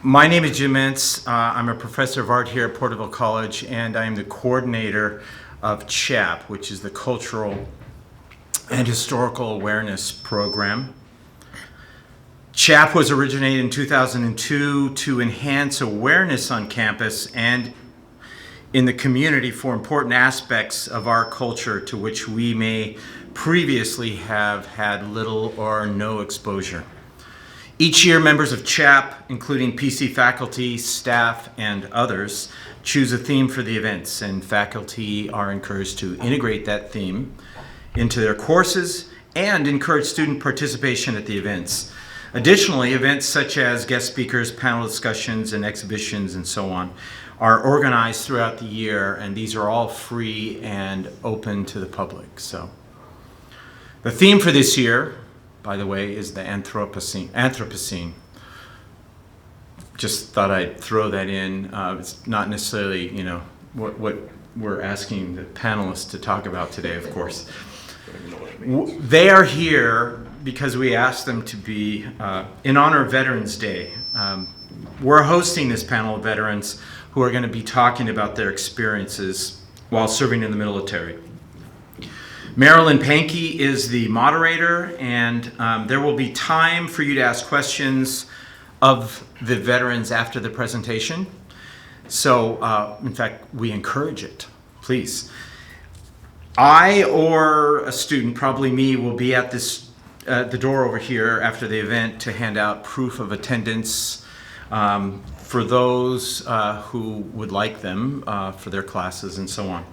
My name is Jim Mintz. I'm a professor of art here at Porterville College, and I am the coordinator of Chap, which is the Cultural and Historical Awareness Program. Chap was originated in 2002 to enhance awareness on campus and in the community for important aspects of our culture to which we may previously have had little or no exposure. Each year, members of Chap, including PC faculty, staff, and others, choose a theme for the events, and faculty are encouraged to integrate that theme into their courses and encourage student participation at the events. Additionally, events such as guest speakers, panel discussions, and exhibitions, and so on, are organized throughout the year, and these are all free and open to the public. So, the theme for this year, by the way, is the Anthropocene. Just thought I'd throw that in. It's not necessarily, what we're asking the panelists to talk about today, of course. They are here because we asked them to be in honor of Veterans Day. We're hosting this panel of veterans who are going to be talking about their experiences while serving in the military. Marilyn Pankey is the moderator, and there will be time for you to ask questions of the veterans after the presentation. So, in fact, we encourage it. Please. I or a student, probably me, will be at the door over here after the event to hand out proof of attendance for those who would like them for their classes and so on.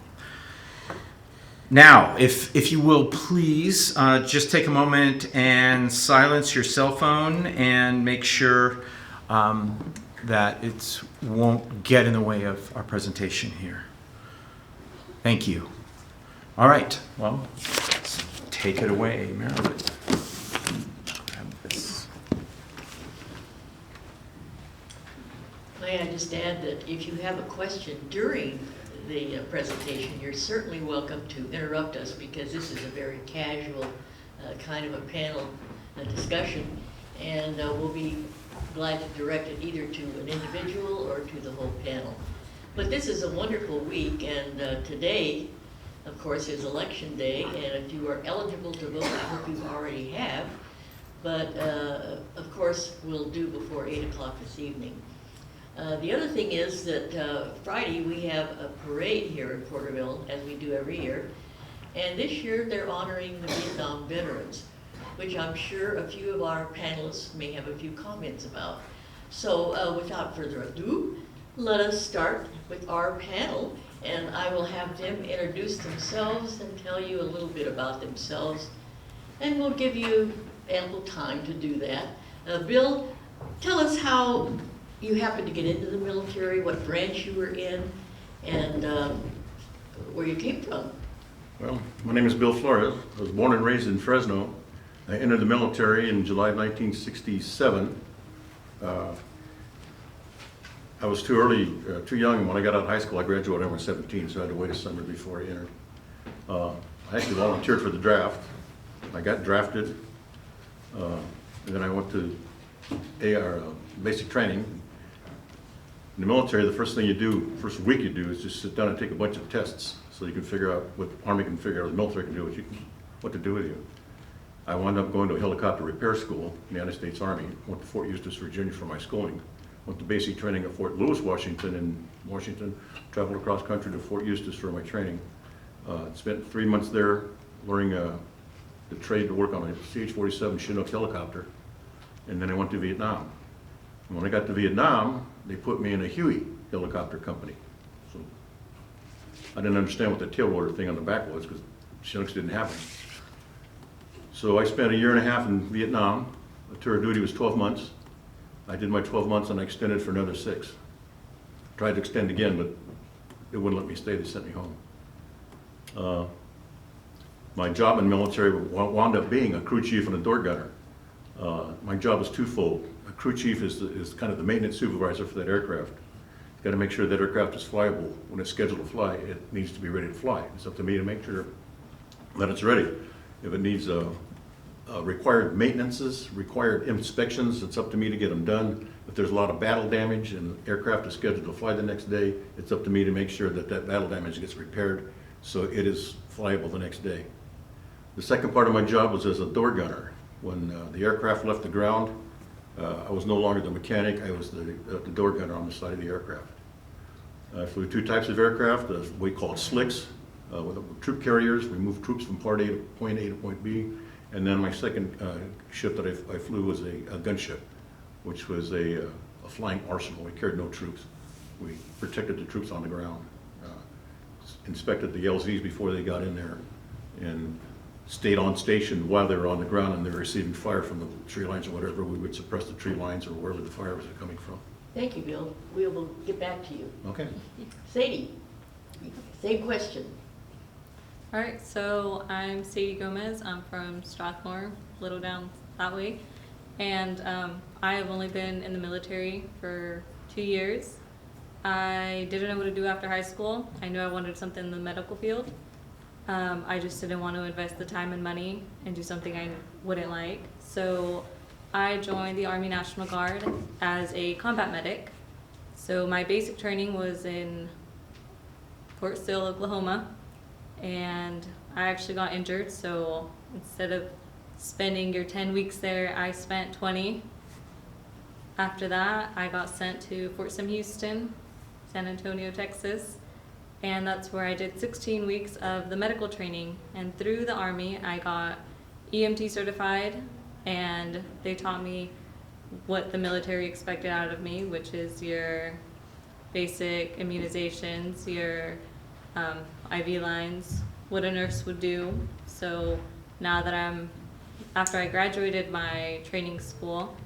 Now, if you will please just take a moment and silence your cell phone and make sure that it won't get in the way of our presentation here. Thank you. All right, well, let's take it away, Marilyn. Grab this. May I just add that if you have a question during the presentation, you're certainly welcome to interrupt us, because this is a very casual kind of a panel discussion, and we'll be glad to direct it either to an individual or to the whole panel. But this is a wonderful week, and today, of course, is election day, and if you are eligible to vote, I hope you already have, but of course we'll do before 8 o'clock this evening. The other thing is that Friday we have a parade here in Porterville, as we do every year, and this year they're honoring the Vietnam veterans, which I'm sure a few of our panelists may have a few comments about. So without further ado, let us start with our panel, and I will have them introduce themselves and tell you a little bit about themselves, and we'll give you ample time to do that. Bill, tell us how you happened to get into the military, what branch you were in, and where you came from. Well, my name is Bill Flores. I was born and raised in Fresno. I entered the military in July of 1967. I was too young. When I got out of high school, I graduated when I was 17, so I had to wait a summer before I entered. I actually volunteered for the draft. I got drafted, and then I went to basic training. In the military, the first week you do is just sit down and take a bunch of tests so you can figure out what the Army can figure out, what the military can do, what to do with you. I wound up going to a helicopter repair school in the United States Army, went to Fort Eustis, Virginia for my schooling, went to basic training at Fort Lewis, Washington in Washington, traveled across country to Fort Eustis for my training. Spent 3 months there learning the trade to work on a CH-47 Chinook helicopter, and then I went to Vietnam. And when I got to Vietnam, they put me in a Huey helicopter company. So I didn't understand what the tail rotor thing on the back was, because Chinooks didn't have them. So I spent a year and a half in Vietnam. The tour of duty was 12 months. I did my 12 months and I extended for another 6. Tried to extend again, but they wouldn't let me stay. They sent me home. My job in the military wound up being a crew chief and a door gunner. My job was twofold. A crew chief is kind of the maintenance supervisor for that aircraft. You've got to make sure that aircraft is flyable. When it's scheduled to fly, it needs to be ready to fly. It's up to me to make sure that it's ready. If it needs required maintenances, required inspections. It's up to me to get them done. If there's a lot of battle damage and the aircraft is scheduled to fly the next day, it's up to me to make sure that that battle damage gets repaired so it is flyable the next day. The second part of my job was as a door gunner. When the aircraft left the ground, I was no longer the mechanic, I was the door gunner on the side of the aircraft. I flew two types of aircraft, we call it slicks, with troop carriers. We moved troops from point A to point B. And then my second ship that I flew was a gunship, which was a flying arsenal. We carried no troops. We protected the troops on the ground, inspected the LZs before they got in there, and stayed on station while they were on the ground and they were receiving fire from the tree lines or whatever. We would suppress the tree lines or wherever the fire was coming from. Thank you, Bill. We will get back to you. Okay. Sadie, same question. All right, so I'm Sadie Gomez. I'm from Strathmore, a little down that way. And I have only been in the military for 2 years. I didn't know what to do after high school. I knew I wanted something in the medical field. I just didn't want to invest the time and money and do something I wouldn't like. So I joined the Army National Guard as a combat medic. So my basic training was in Fort Sill, Oklahoma. And I actually got injured, so instead of spending your 10 weeks there, I spent 20. After that, I got sent to Fort Sam Houston, San Antonio, Texas, and that's where I did 16 weeks of the medical training. And through the Army, I got EMT certified, and they taught me what the military expected out of me, which is your basic immunizations, your IV lines, what a nurse would do. So now that after I graduated my training school,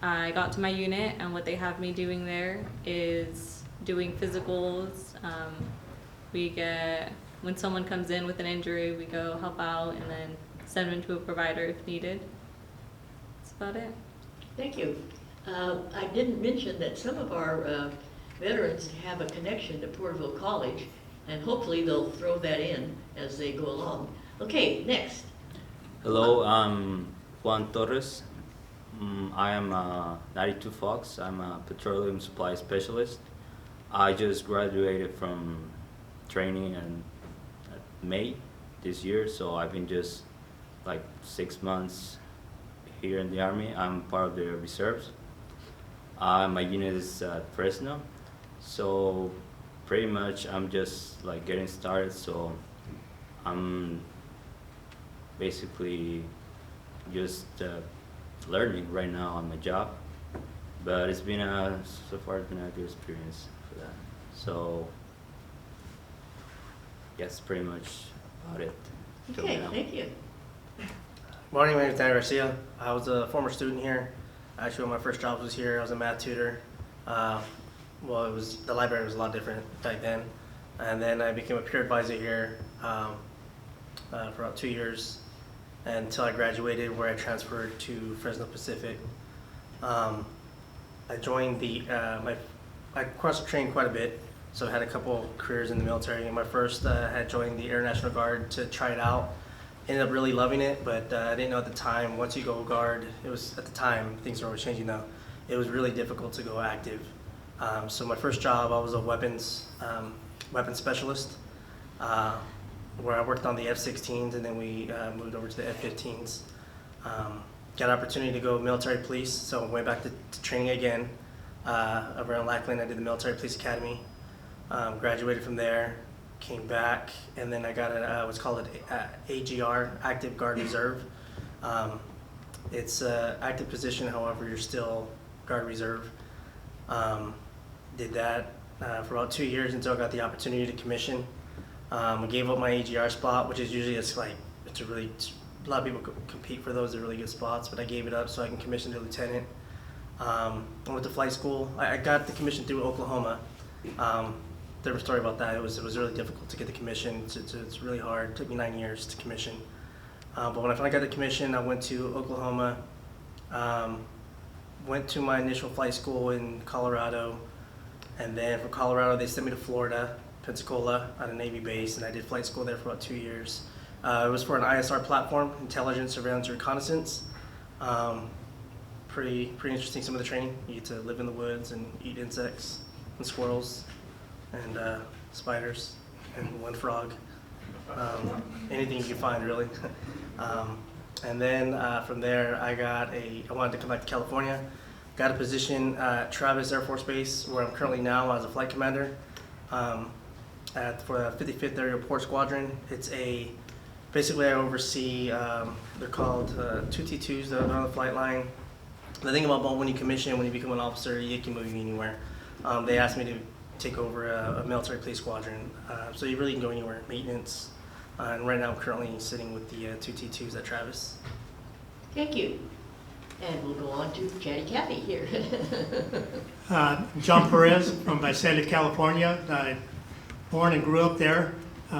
I got to my unit, and what they have me doing there is doing physicals. When someone comes in with an injury, we go help out and then send them to a provider if needed. That's about it. Thank you. I didn't mention that some of our veterans have a connection to Porterville College, and hopefully they'll throw that in as they go along. Okay, next. Hello, I'm Juan Torres. I am 92 Fox. I'm a petroleum supply specialist. I just graduated from training in May this year, so I've been just like 6 months here in the Army. I'm part of the reserves. My unit is at Fresno, so pretty much I'm just like getting started, so I'm basically just learning right now on my job, but it's been so far it's been a good experience for that. So that's pretty much about it. till Okay, now. thank you. Morning, my name is Dan Garcia. I was a former student here. Actually, my first job was here. I was a math tutor. The library was a lot different back then. And then I became a peer advisor here for about 2 years until I graduated, where I transferred to Fresno Pacific. I joined I cross-trained quite a bit, so I had a couple careers in the military. And my first, had joined the Air National Guard to try it out. Ended up really loving it, but I didn't know at the time, once you go guard, it was, at the time, things are always changing now, it was really difficult to go active. So my first job, I was a weapons specialist, where I worked on the F-16s, and then we moved over to the F-15s. Got an opportunity to go military police, so I went back to training again. Over in Lackland, I did the Military Police Academy, graduated from there, came back, and then I got what's called an AGR, Active Guard Reserve. It's an active position, however, you're still Guard Reserve. Did that for about 2 years until I got the opportunity to commission. I gave up my AGR spot, which is usually a lot of people compete for those, they're really good spots, but I gave it up so I can commission to lieutenant. I went to flight school. I got the commission through Oklahoma. There's a story about that. It was really difficult to get the commission. It's really hard. It took me 9 years to commission. But when I finally got the commission, I went to Oklahoma, went to my initial flight school in Colorado, and then from Colorado they sent me to Florida, Pensacola, at a Navy base, and I did flight school there for about 2 years. It was for an ISR platform, intelligence, surveillance, reconnaissance. Pretty interesting, some of the training. You get to live in the woods and eat insects and squirrels and spiders and one frog. Anything you can find, really. And then from there, I wanted to come back to California. Got a position at Travis Air Force Base, where I'm currently now as a flight commander for the 55th Aerial Port Squadron. Basically I oversee, they're called 2T2s, they're on the flight line. The thing about when you commission, when you become an officer, you can move anywhere. They asked me to take over a military police squadron, so you really can go anywhere, maintenance. And right now I'm currently sitting with the 2T2s at Travis. Thank you. And we'll go on to Chatty Cathy here. John Perez from Visalia, California. I born and grew up there.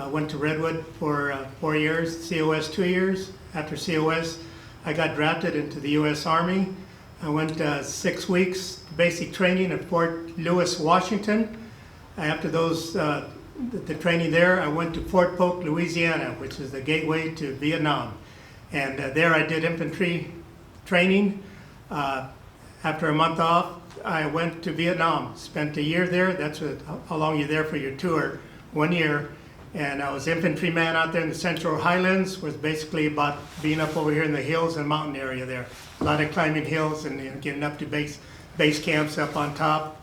Went to Redwood for 4 years, COS 2 years. After COS, I got drafted into the U.S. Army. I went 6 weeks basic training at Fort Lewis, Washington. After the training there, I went to Fort Polk, Louisiana, which is the gateway to Vietnam. And there I did infantry training. After a month off, I went to Vietnam, spent a year there. That's how long you're there for your tour, 1 year. And I was infantryman out there in the Central Highlands, was basically about being up over here in the hills and mountain area there. A lot of climbing hills and getting up to base camps up on top.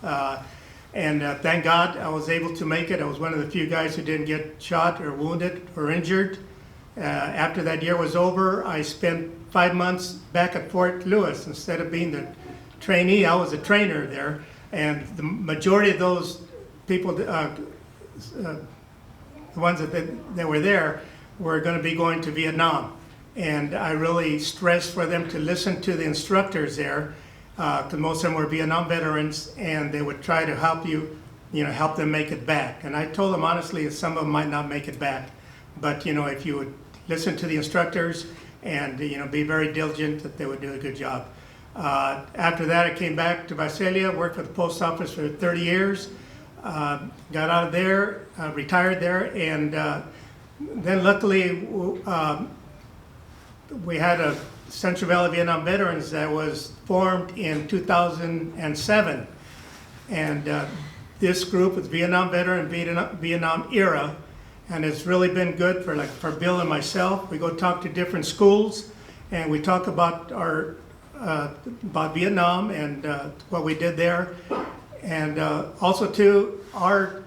Thank God I was able to make it. I was one of the few guys who didn't get shot or wounded or injured. After that year was over, I spent 5 months back at Fort Lewis. Instead of being the trainee, I was a trainer there. And the majority of those people, the ones that were there, were going to be going to Vietnam. And I really stressed for them to listen to the instructors there, because most of them were Vietnam veterans, and they would try to help help them make it back. And I told them honestly that some of them might not make it back, but if you would listen to the instructors and be very diligent, that they would do a good job. After that, I came back to Visalia, worked for the post office for 30 years, got out of there, retired there, and then luckily we had a Central Valley Vietnam Veterans that was formed in 2007. And this group is Vietnam veteran, Vietnam era, and it's really been good for Bill and myself. We go talk to different schools, and we talk about about Vietnam and what we did there. And also too, our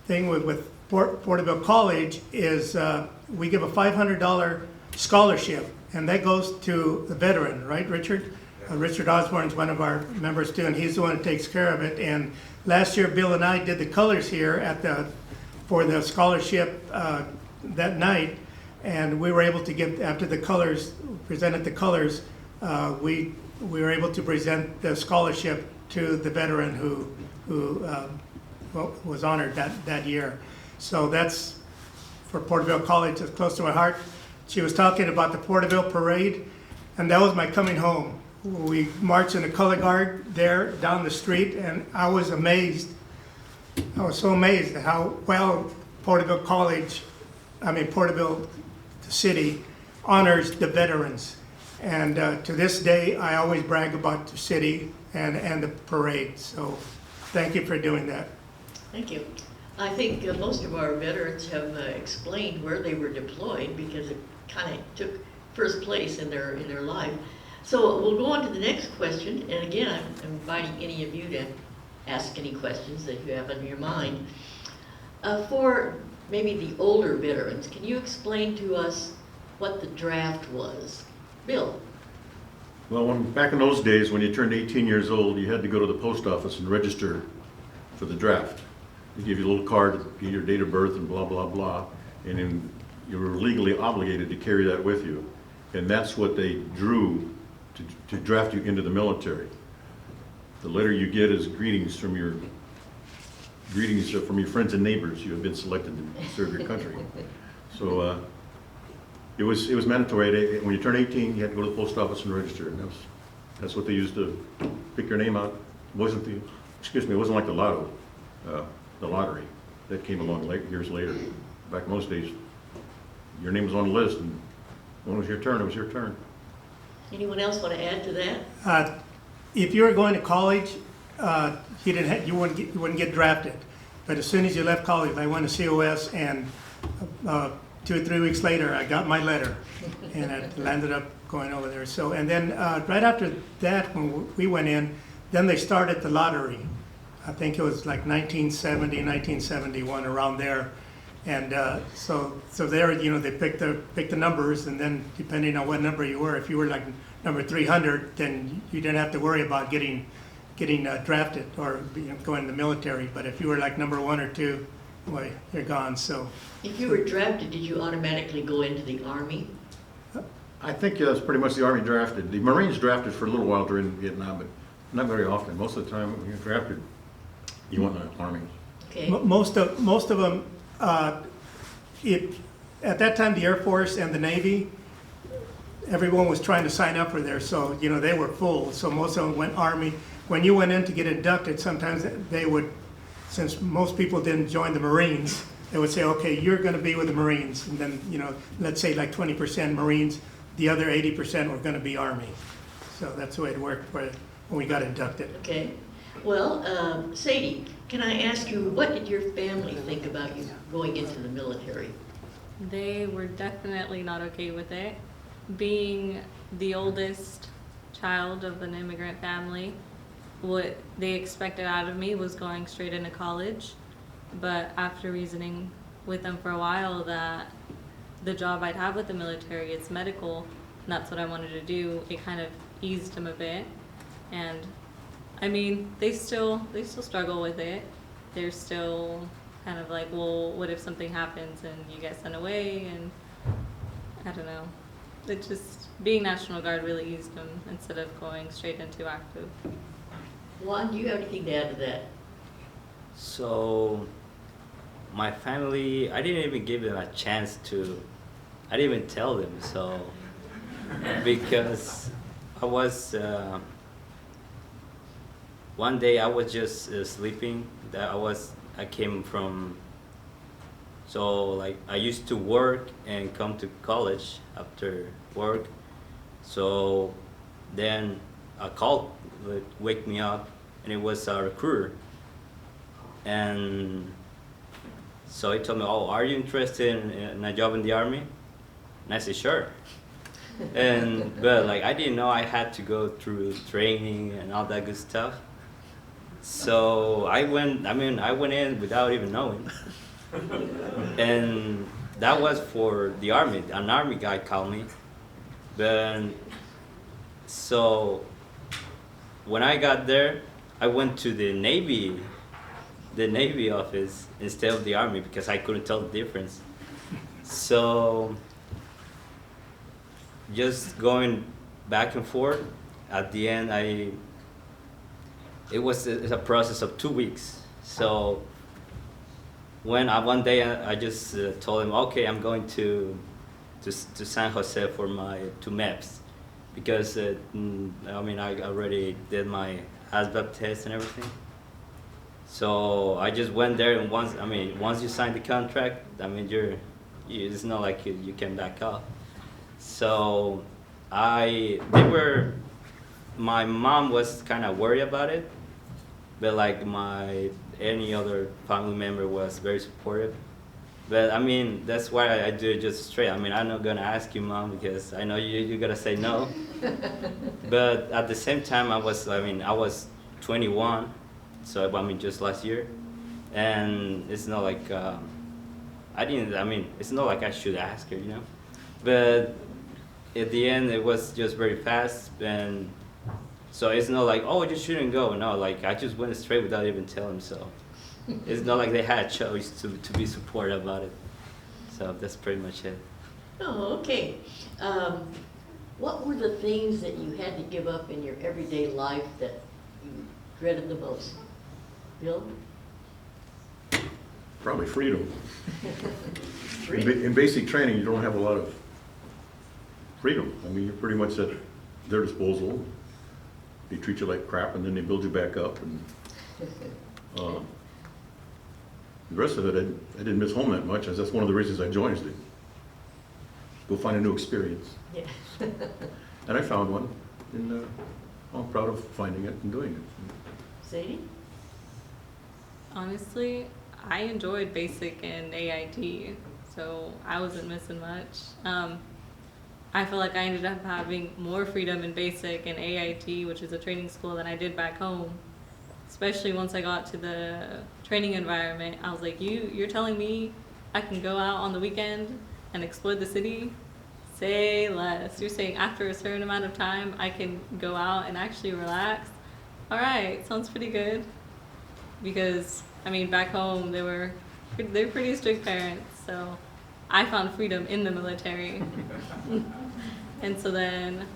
thing with Porterville College is we give a $500 scholarship, and that goes to the veteran, right, Richard? Richard Osborne's one of our members too, and he's the one who takes care of it. And last year, Bill and I did the colors here for the scholarship that night, and we were able to give, after the colors, presented the colors, we were able to present the scholarship to the veteran who was honored that year. So that's for Porterville College. It's close to my heart. She was talking about the Porterville Parade, and that was my coming home. We marched in the color guard there down the street, and I was amazed. I was so amazed at how well Porterville the city, honors the veterans. And to this day, I always brag about the city and the parade. So thank you for doing that. Thank you. I think most of our veterans have explained where they were deployed, because it kind of took first place in their life. So we'll go on to the next question. And again, I'm inviting any of you to ask any questions that you have on your mind. For maybe the older veterans, can you explain to us what the draft was? Bill. Well, back in those days, when you turned 18 years old, you had to go to the post office and register for the draft. They give you a little card, give your date of birth and blah, blah, blah, and then you were legally obligated to carry that with you. And that's what they drew to draft you into the military. The letter you get is greetings from your friends and neighbors. You have been selected to serve your country. So it was mandatory. When you turn 18, you had to go to the post office and register, and that's what they used to pick your name out. It wasn't like the lotto, the lottery that came along years later. Back in those days, your name was on the list, and when it was your turn, it was your turn. Anyone else want to add to that? If you were going to college, you wouldn't get drafted. But as soon as you left college, I went to COS, and 2 or 3 weeks later, I got my letter, and I landed up going over there. So, and then right after that, when we went in, then they started the lottery. I think it was like 1970, 1971, around there. And so there, you know, they picked the numbers, and then depending on what number you were, if you were like number 300, then you didn't have to worry about getting drafted or, you know, going in the military. But if you were like number 1 or 2, well, you're gone. So If you were drafted, did you automatically go into the Army? I think that's pretty much the Army drafted. The Marines drafted for a little while during Vietnam, but not very often. Most of the time when you're drafted, you went in the Army. Okay. most of them, at that time, the Air Force and the Navy, everyone was trying to sign up for there, so, you know, they were full. So most of them went Army. When you went in to get inducted, sometimes they would, since most people didn't join the Marines, they would say, okay, you're going to be with the Marines. And then, you know, let's say like 20% Marines, the other 80% were going to be Army. So that's the way it worked when we got inducted. Okay. Well, Sadie, can I ask you, what did your family think about you going into the military? They were definitely not okay with it. Being the oldest child of an immigrant family, what they expected out of me was going straight into college. But after reasoning with them for a while that the job I'd have with the military, it's medical, and that's what I wanted to do, it kind of eased them a bit. And I mean, they still struggle with it. They're still kind of like, well, what if something happens and you get sent away? And I don't know. It just, being National Guard really eased them instead of going straight into active. Juan, do you have anything to add to that? So, my family, I didn't even give them a chance to, I didn't even tell them, so, because I was, one day I was just sleeping, I came from, so like I used to work and come to college after work, so then a call would wake me up, and it was a recruiter. And so he told me, oh, are you interested in a job in the Army? And I said, sure. But like, I didn't know I had to go through training and all that good stuff. So I went in without even knowing. And that was for the Army. An Army guy called me. But so when I got there, I went to the Navy office instead of the Army because I couldn't tell the difference. So just going back and forth, at the end it's a process of 2 weeks. So when one day I just told him, okay, I'm going to San Jose for my 2 MEPS because I already did my ASVAB test and everything. So I just went there, and once you sign the contract, it's not like you can back off. So my mom was kind of worried about it, but like any other family member was very supportive. But that's why I do it just straight. I'm not gonna ask you, Mom, because I know you're gonna say no. But at the same time, I was 21. So just last year, and it's not like it's not like I should ask her, you know. But at the end, it was just very fast, and so it's not like, oh, you shouldn't go. No, like I just went straight without even telling. So it's not like they had a choice to be supportive about it. So that's pretty much it. Oh, okay. What were the things that you had to give up in your everyday life that you dreaded the most? Bill? Probably freedom. Freedom? In basic training, you don't have a lot of freedom. You're pretty much at their disposal. They treat you like crap, and then they build you back up. And the rest of it, I didn't miss home that much, as that's one of the reasons I joined. Is go find a new experience. Yeah. And I found one, and I'm proud of finding it and doing it. Sadie? Honestly, I enjoyed basic and AIT, so I wasn't missing much. I feel like I ended up having more freedom in basic and AIT, which is a training school, than I did back home. Especially once I got to the training environment, I was like, you're telling me I can go out on the weekend and explore the city? Say less. You're saying after a certain amount of time, I can go out and actually relax? All right, sounds pretty good. Because, I mean, back home, they're pretty strict parents, so I found freedom in the military. And so then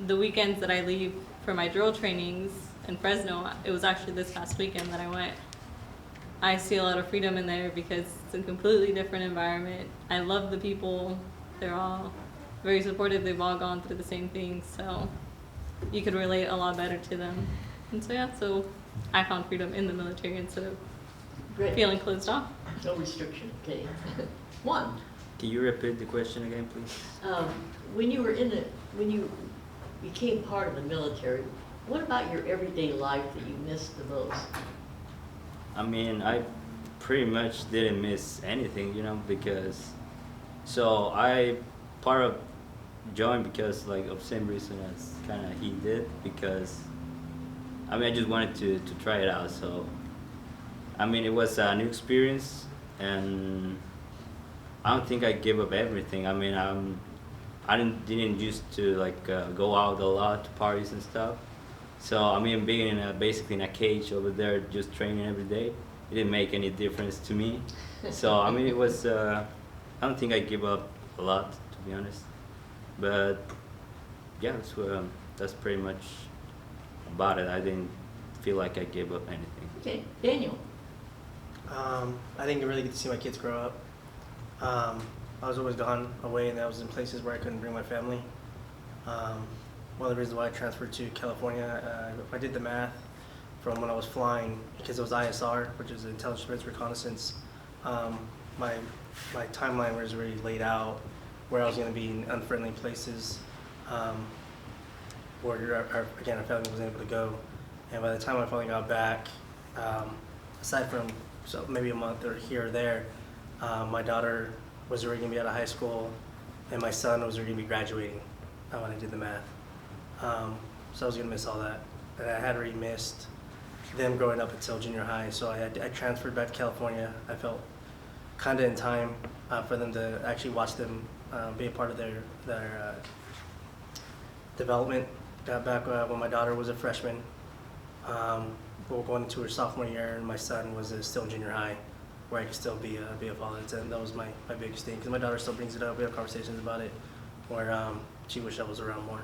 the weekends that I leave for my drill trainings in Fresno, it was actually this past weekend that I went. I see a lot of freedom in there because it's a completely different environment. I love the people. They're all very supportive. They've all gone through the same things, so you could relate a lot better to them. And so, yeah, so I found freedom in the military instead of Great. feeling closed off. No restriction, okay. One, Can you repeat the question again, please? when you became part of the military, what about your everyday life that you missed the most? I mean, I pretty much didn't miss anything, because so I part of joined because like of same reason as kind of he did, because I mean I just wanted to try it out. So I mean it was a new experience, and I don't think I gave up everything. I mean I didn't used to like go out a lot to parties and stuff. So I mean, being basically in a cage over there, just training every day, it didn't make any difference to me. So I mean, it was. I don't think I gave up a lot, to be honest. But yeah, that's pretty much about it. I didn't feel like I gave up anything. Okay, Daniel. I didn't really get to see my kids grow up. I was always gone away, and I was in places where I couldn't bring my family. One of the reasons why I transferred to California, I did the math from when I was flying, because it was ISR, which is Intelligence Surveillance Reconnaissance. My timeline was already laid out where I was going to be in unfriendly places, where again our family wasn't able to go. And by the time I finally got back, aside from maybe a month or here or there, my daughter was already going to be out of high school, and my son was already going to be graduating when I did the math. So I was going to miss all that. And I had already missed them growing up until junior high, so I transferred back to California. I felt kind of in time for them to actually watch them be a part of their development. Got back when my daughter was a freshman. We were going into her sophomore year, and my son was still in junior high, where I could still be a father. That was my biggest thing, because my daughter still brings it up. We have conversations about it, where she wished I was around more.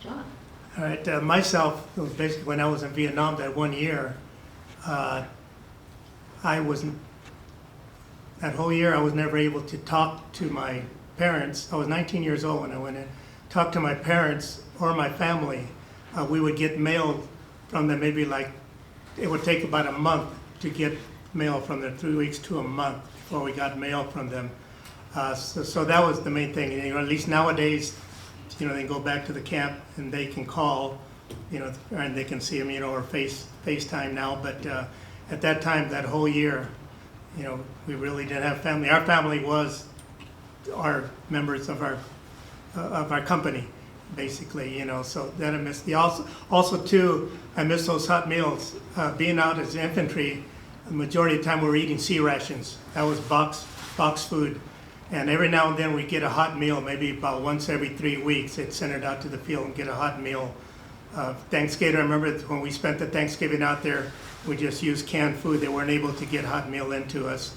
John. All right, myself, it was basically when I was in Vietnam that 1 year, that whole year I was never able to talk to my parents. I was 19 years old when I went in. Talk to my parents or my family. We would get mail from them, maybe like, it would take about a month to get mail from them, 3 weeks to a month before we got mail from them. So that was the main thing. And, at least nowadays, they can go back to the camp and they can call, and they can see them, or FaceTime now. But at that time, that whole year, we really didn't have family. Our family was our members of our company, basically, So that I missed. Also too, I miss those hot meals. Being out as infantry, the majority of the time we were eating C rations. That was box food. And every now and then we get a hot meal, maybe about once every 3 weeks. They'd send it out to the field and get a hot meal. Thanksgiving, I remember when we spent the Thanksgiving out there, we just used canned food. They weren't able to get hot meal into us.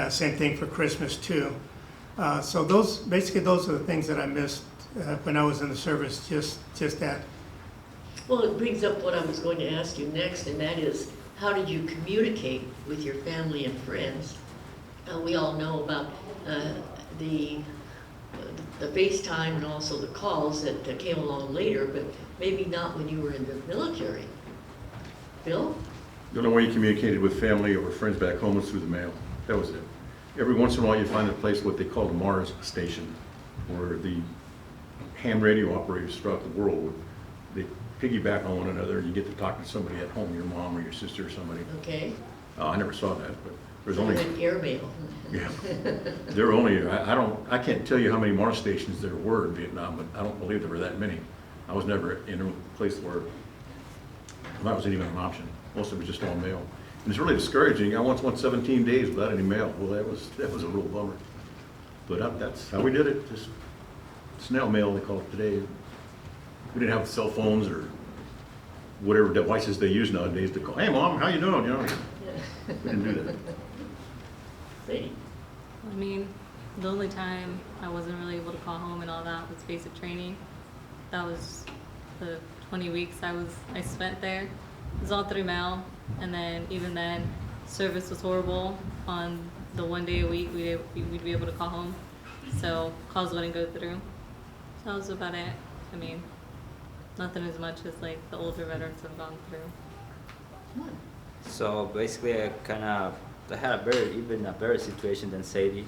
Same thing for Christmas too. So those are the things that I missed when I was in the service, just that. Well, it brings up what I was going to ask you next, and that is, how did you communicate with your family and friends? We all know about the FaceTime and also the calls that came along later, but maybe not when you were in the military. Bill? The only way you communicated with family or friends back home was through the mail. That was it. every once in a while you find a place, what they call the Mars station, where the ham radio operators throughout the world, they piggyback on one another, and you get to talk to somebody at home, your mom or your sister or somebody. Okay. I never saw that, but there's Kind only, of an airmail. yeah. There are only, I can't tell you how many Mars stations there were in Vietnam, but I don't believe there were that many. I was never in a place where that wasn't even an option. Most of it was just all mail. And it's really discouraging. I once went 17 days without any mail. Well, that was a real bummer. But that's how we did it, just snail mail, they call it today. We didn't have cell phones or whatever devices they use nowadays to call, hey, Mom, how you doing? You know, Yeah. we didn't do that. Sadie? I mean, the only time I wasn't really able to call home and all that was basic training. That was the 20 weeks I spent there. It was all through mail, and then even then, service was horrible. On the 1 day a week we'd be able to call home, so calls wouldn't go through. So that was about it. I mean, nothing as much as like the older veterans have gone through. So basically, I had a better situation than Sadie.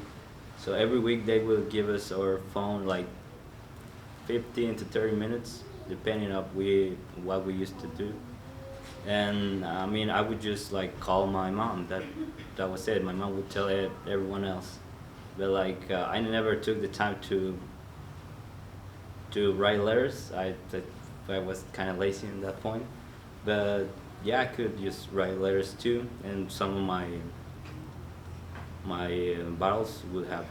So every week they will give us our phone like 15 to 30 minutes, depending on what we used to do. And I mean, I would just like call my mom. That was it. My mom would tell everyone else. But like, I never took the time to write letters. I was kind of lazy at that point. But yeah, I could just write letters too. And some of my battles would have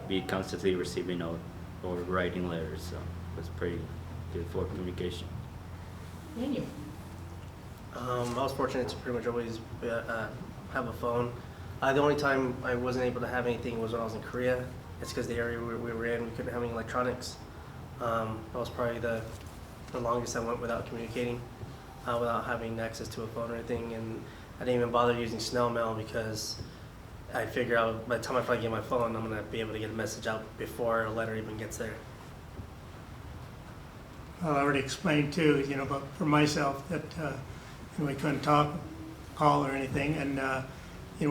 be constantly receiving or writing letters. So it was pretty good for communication. Daniel? I was fortunate to pretty much always have a phone. The only time I wasn't able to have anything was when I was in Korea. It's because the area we were in, we couldn't have any electronics. That was probably the longest I went without communicating, without having access to a phone or anything. And I didn't even bother using snail mail because I figure out by the time I finally get my phone, I'm gonna be able to get a message out before a letter even gets there. I already explained too, but for myself that we couldn't talk, call or anything, and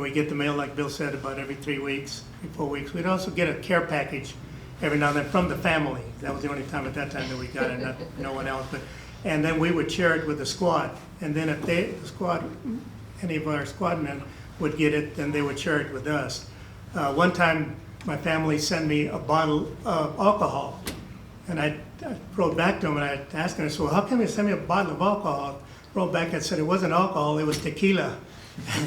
we get the mail like Bill said about every 3 weeks, 4 weeks. We'd also get a care package every now and then from the family. That was the only time at that time that we got it, no one else. And then we would share it with the squad, and then if the squad, any of our squad men would get it, then they would share it with us. One time, my family sent me a bottle of alcohol, and I wrote back to them and I asked them, so how come you send me a bottle of alcohol? Wrote back and said it wasn't alcohol, it was tequila. I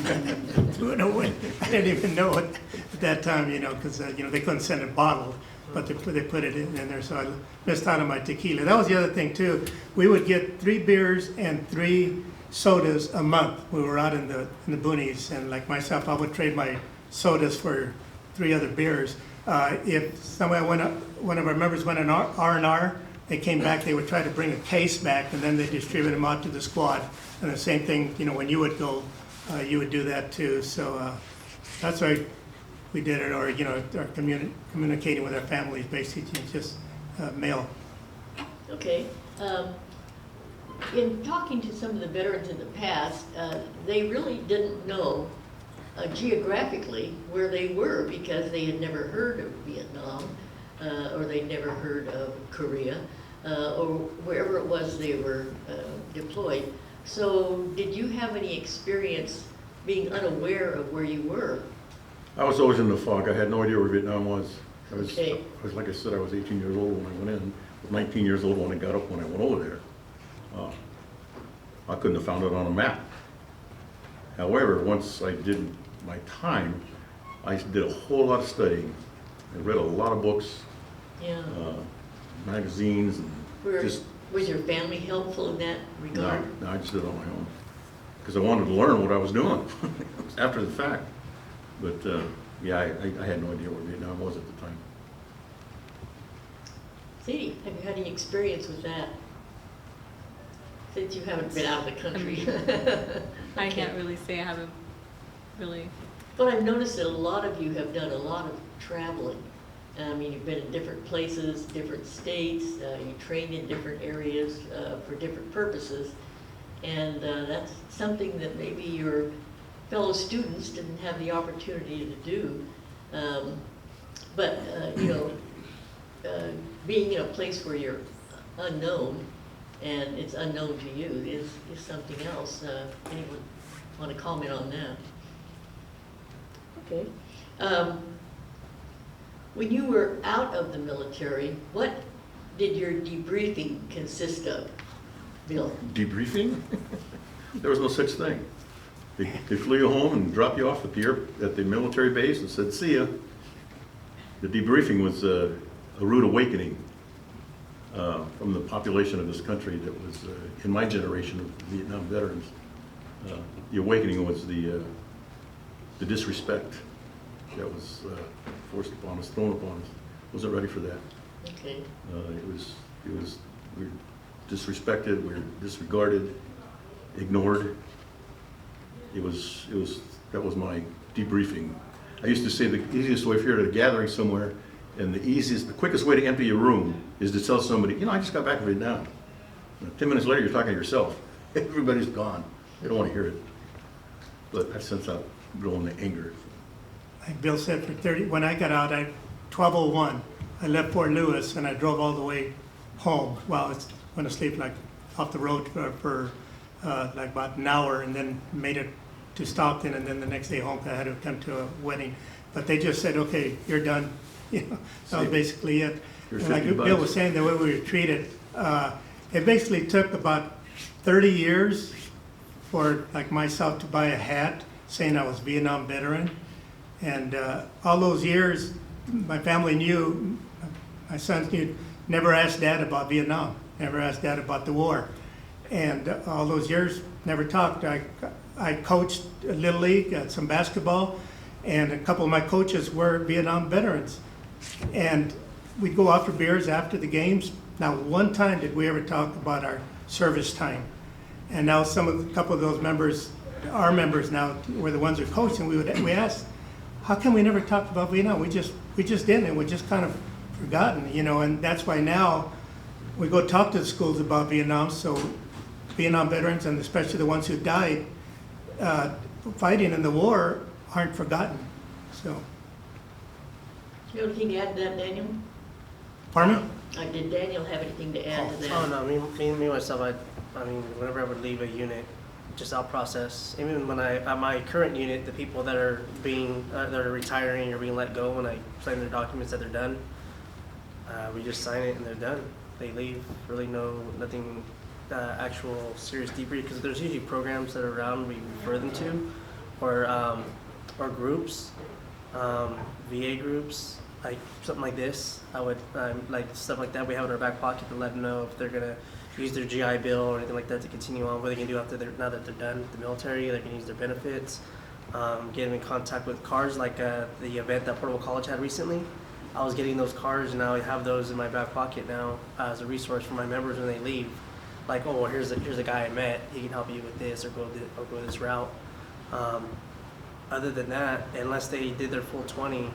didn't even know it at that time, because they couldn't send a bottle, but they put it in there, so I missed out on my tequila. That was the other thing too. We would get 3 beers and 3 sodas a month. We were out in the boonies, and like myself, I would trade my sodas for 3 other beers. If somebody one of our members went on R&R, they came back, they would try to bring a case back, and then they distribute them out to the squad. And the same thing, when you would go, you would do that too. So that's why we did it, or our communicating with our families, basically just mail. Okay. In talking to some of the veterans in the past, they really didn't know geographically where they were because they had never heard of Vietnam, or they'd never heard of Korea, or wherever it was they were deployed. So did you have any experience being unaware of where you were? I was always in the fog. I had no idea where Vietnam was. I was, Okay. like I said, I was 18 years old when I went in. I was 19 years old when I got up when I went over there. I couldn't have found it on a map. However, once I did my time, I did a whole lot of studying. I read a lot of books, Yeah. magazines, and Was your family helpful in that regard? no, I just did it on my own. Because I wanted to learn what I was doing after the fact. But yeah, I had no idea where Vietnam was at the time. Sadie, have you had any experience with that? Since you haven't been out of the country. I Okay. can't really say I haven't really. But I've noticed that a lot of you have done a lot of traveling. I mean, you've been in different places, different states, you trained in different areas for different purposes. And that's something that maybe your fellow students didn't have the opportunity to do. But, you know, being in a place where you're unknown and it's unknown to you is something else. Anyone want to comment on that? Okay. When you were out of the military, what did your debriefing consist of, Bill? Debriefing? There was no such thing. They flew you home and dropped you off at the military base and said, see ya. The debriefing was a rude awakening from the population of this country that was, in my generation of Vietnam veterans. The awakening was the disrespect that was forced upon us, thrown upon us. Wasn't ready for that. Okay. We were disrespected, we were disregarded, ignored. That was my debriefing. I used to say the easiest way if you're at a gathering somewhere, and the quickest way to empty your room is to tell somebody, you know, I just got back from Vietnam. 10 minutes later, you're talking to yourself. Everybody's gone. They don't want to hear it. But I've since outgrown the anger. Like Bill said, when I got out, 12:01, I left Fort Lewis and I drove all the way home. Well, I went to sleep like off the road for like about an hour, and then made it to Stockton, and then the next day home. I had to come to a wedding, but they just said, "Okay, you're done." You know, that was basically it. Your And like 50 Bill bucks. was saying, the way we were treated, it basically took about 30 years for like myself to buy a hat saying I was Vietnam veteran, and all those years, my family knew, my sons knew, never asked Dad about Vietnam, never asked Dad about the war. And all those years, never talked. I coached a Little League, some basketball, and a couple of my coaches were Vietnam veterans. And we'd go out for beers after the games. Not one time did we ever talk about our service time. And now a couple of those members, our members now, were the ones who coached, and we asked, how come we never talked about Vietnam? We just didn't, and we just kind of forgotten, you know. And that's why now we go talk to the schools about Vietnam, so Vietnam veterans, and especially the ones who died fighting in the war, aren't forgotten. So, Do you have anything to add to that, Daniel? pardon me? Did Daniel have anything to add to that? Oh no, me myself. I mean, whenever I would leave a unit, just out process. Even when at my current unit, the people that are that are retiring or being let go, when I sign their documents that they're done, we just sign it and they're done. They leave. Really, nothing. Actual serious debrief, because there's usually programs that are around we refer them to, or groups, VA groups, like something like this. I would like stuff like that we have in our back pocket to let them know if they're gonna use their GI Bill or anything like that to continue on, what they can do after now that they're done with the military. They can use their benefits, get them in contact with cards like the event that Portable College had recently. I was getting those cards, and now I have those in my back pocket now as a resource for my members when they leave. Like, oh, well, here's a guy I met. He can help you with this, or go this route. Other than that, unless they did their full 20,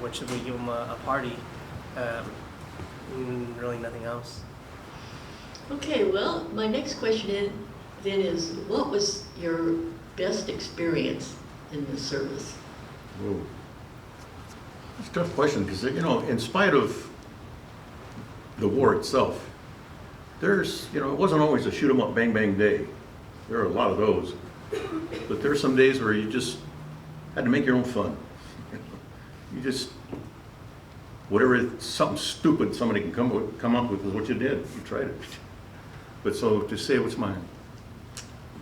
which we give them a party, really nothing else. Okay, well, my next question then is, what was your best experience in the service? Whoa. It's a tough question, because, you know, in spite of the war itself, it wasn't always a shoot 'em up, bang bang day. There are a lot of those, but there are some days where you just had to make your own fun. You just, something stupid somebody can come up with is what you did. You tried it. But so to say what's my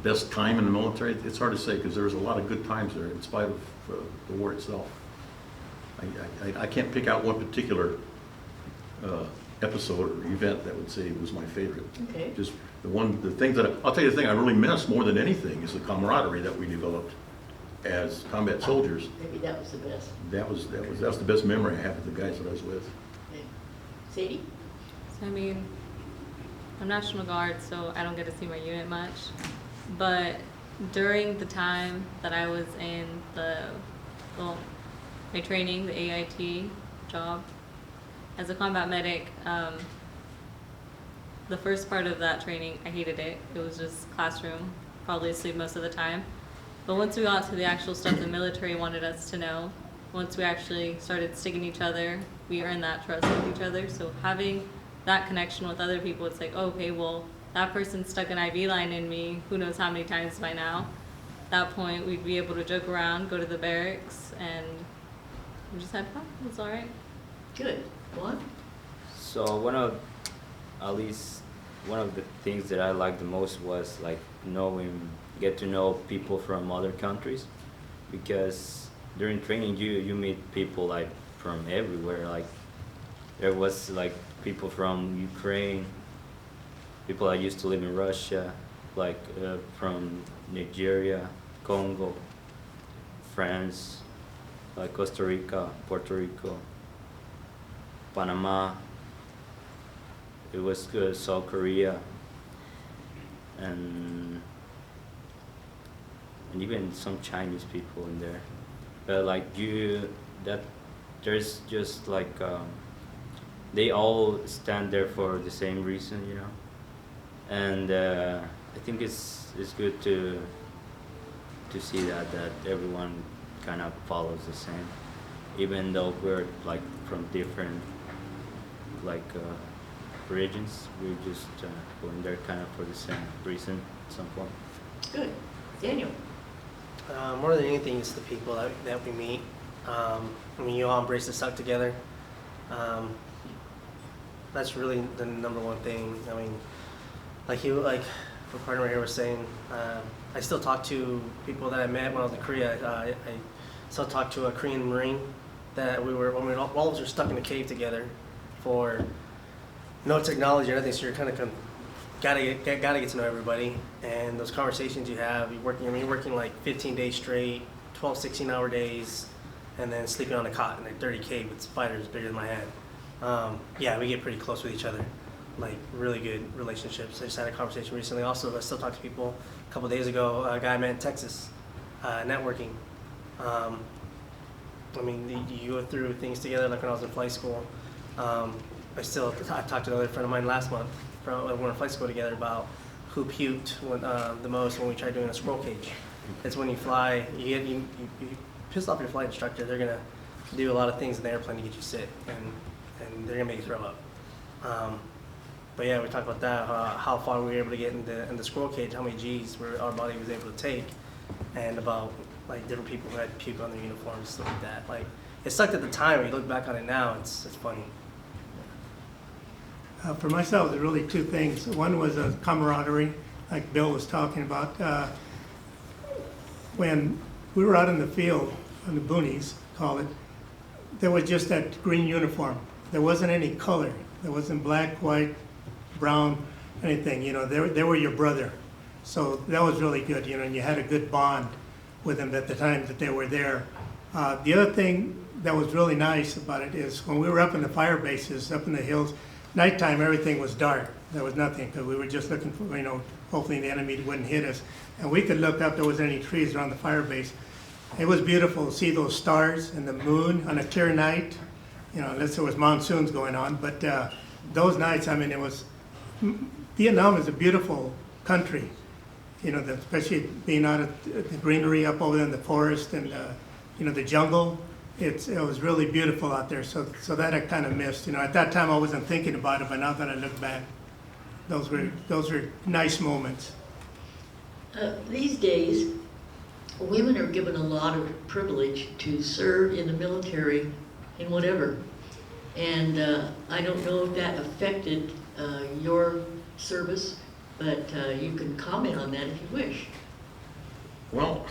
best time in the military, it's hard to say, because there was a lot of good times there in spite of the war itself. I can't pick out one particular episode or event that would say it was my favorite. Okay. Just the things that I'll tell you, the thing I really miss more than anything is the camaraderie that we developed as combat soldiers. Maybe that was the best. That was the best memory I have of the guys that I was with. Okay. Sadie? So I mean, I'm National Guard, so I don't get to see my unit much. But during the time that I was in my training, the AIT job, as a combat medic, the first part of that training, I hated it. It was just classroom, probably asleep most of the time. But once we got to the actual stuff the military wanted us to know, once we actually started sticking each other, we earned that trust with each other. So having that connection with other people, it's like, okay, well, that person stuck an IV line in me who knows how many times by now. At that point, we'd be able to joke around, go to the barracks, and we just had fun. It was all right. Good. Juan? So at least one of the things that I liked the most was like get to know people from other countries, because during training you meet people like from everywhere. Like there was like people from Ukraine, people that used to live in Russia, like from Nigeria, Congo, France, like Costa Rica, Puerto Rico, Panama. It was good, South Korea, and even some Chinese people in there. But like there's just like they all stand there for the same reason, you know. And I think it's good to see that everyone kind of follows the same, even though we're like from different like regions. We just go in there kind of for the same reason at some point. Good. Daniel? More than anything, it's the people that we meet. I mean, you all embrace the suck together. That's really the number one thing. I mean, like my partner right here was saying, I still talk to people that I met when I was in Korea. I still talk to a Korean Marine that all of us were stuck in a cave together for no technology or anything, so you're kind of gotta get to know everybody. And those conversations you have, you're working like 15 days straight, 12, 16-hour days, and then sleeping on a cot in a dirty cave with spiders bigger than my head. Yeah, we get pretty close with each other, like really good relationships. I just had a conversation recently. Also, I still talk to people. A couple days ago, a guy I met in Texas, networking. I mean, you go through things together, like when I was in flight school. I talked to another friend of mine last month, we were in flight school together, about who puked the most when we tried doing a squirrel cage. It's when you fly, you piss off your flight instructor, they're gonna do a lot of things in the airplane to get you sick, and they're gonna make you throw up. But yeah, we talked about that, how far we were able to get in the squirrel cage, how many G's our body was able to take, and about like different people who had puke on their uniforms, stuff like that. Like, it sucked at the time, when you look back on it now, it's funny. For myself, there's really two things. One was a camaraderie, like Bill was talking about. When we were out in the field, on the boonies, call it, there was just that green uniform. There wasn't any color. There wasn't black, white, brown, anything. You know, they were your brother. So that was really good, you know, and you had a good bond with them at the time that they were there. The other thing that was really nice about it is when we were up in the fire bases, up in the hills, nighttime, everything was dark. There was nothing, because we were just looking for, you know, hopefully the enemy wouldn't hit us. And we could look up, there was any trees around the fire base. It was beautiful to see those stars and the moon on a clear night, you know, unless there was monsoons going on. But those nights, I mean, Vietnam is a beautiful country, you know, especially being out of the greenery up over there in the forest and, you know, the jungle. It was really beautiful out there, so that I kind of missed. You know, at that time I wasn't thinking about it, but now that I look back, those were nice moments. These days, women are given a lot of privilege to serve in the military in whatever. And I don't know if that affected your service, but you can comment on that if you wish. Well,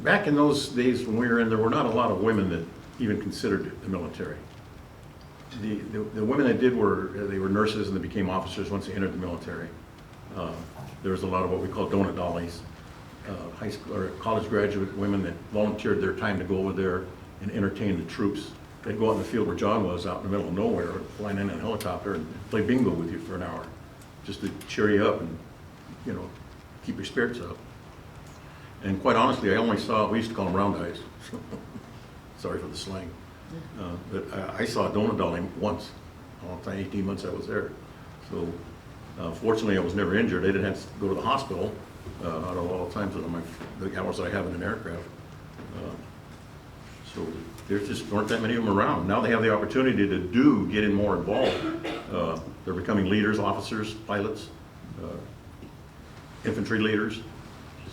back in those days when we were in, there were not a lot of women that even considered the military. The women that did they were nurses and they became officers once they entered the military. There was a lot of what we call donut dollies, high school or college graduate women that volunteered their time to go over there and entertain the troops. They'd go out in the field where John was, out in the middle of nowhere, flying in a helicopter and play bingo with you for an hour, just to cheer you up and, you know, keep your spirits up. And quite honestly, we used to call them round eyes. Sorry for the slang. But I saw a donut dolly once, all the time, 18 months I was there. So Fortunately, I was never injured. They didn't have to go to the hospital out of all the times of the hours that I have in an aircraft. So there just aren't that many of them around. Now they have the opportunity to get more involved. They're becoming leaders, officers, pilots, infantry leaders.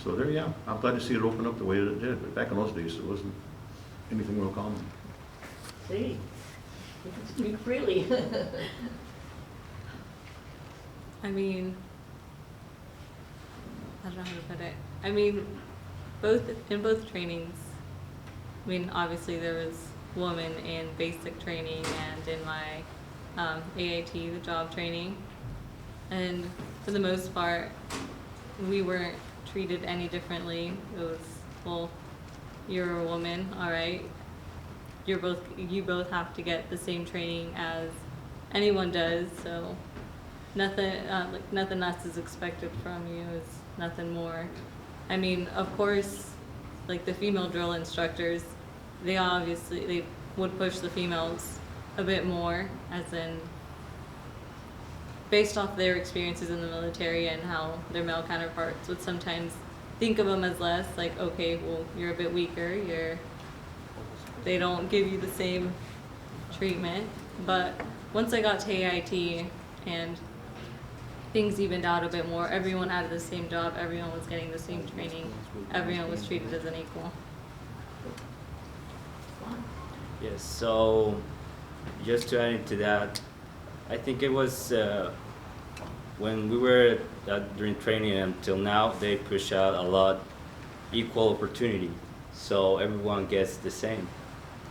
So there, yeah, I'm glad to see it open up the way that it did. But back in those days, it wasn't anything real common. See, you can speak freely. I mean, I don't know how to put it. I mean, in both trainings, I mean, obviously there was women in basic training and in my AIT, the job training. And for the most part, we weren't treated any differently. It was, well, you're a woman, all right. You both have to get the same training as anyone does, so nothing less is expected from you. It's nothing more. I mean, of course, like the female drill instructors, they would push the females a bit more, as in based off their experiences in the military and how their male counterparts would sometimes think of them as less, like, okay, well, you're a bit weaker, they don't give you the same treatment. But once I got to AIT and things evened out a bit more, everyone had the same job, everyone was getting the same training, everyone was treated as an equal. Yes, so just to add into that, I think it was when we were during training until now, they push out a lot equal opportunity, so everyone gets the same.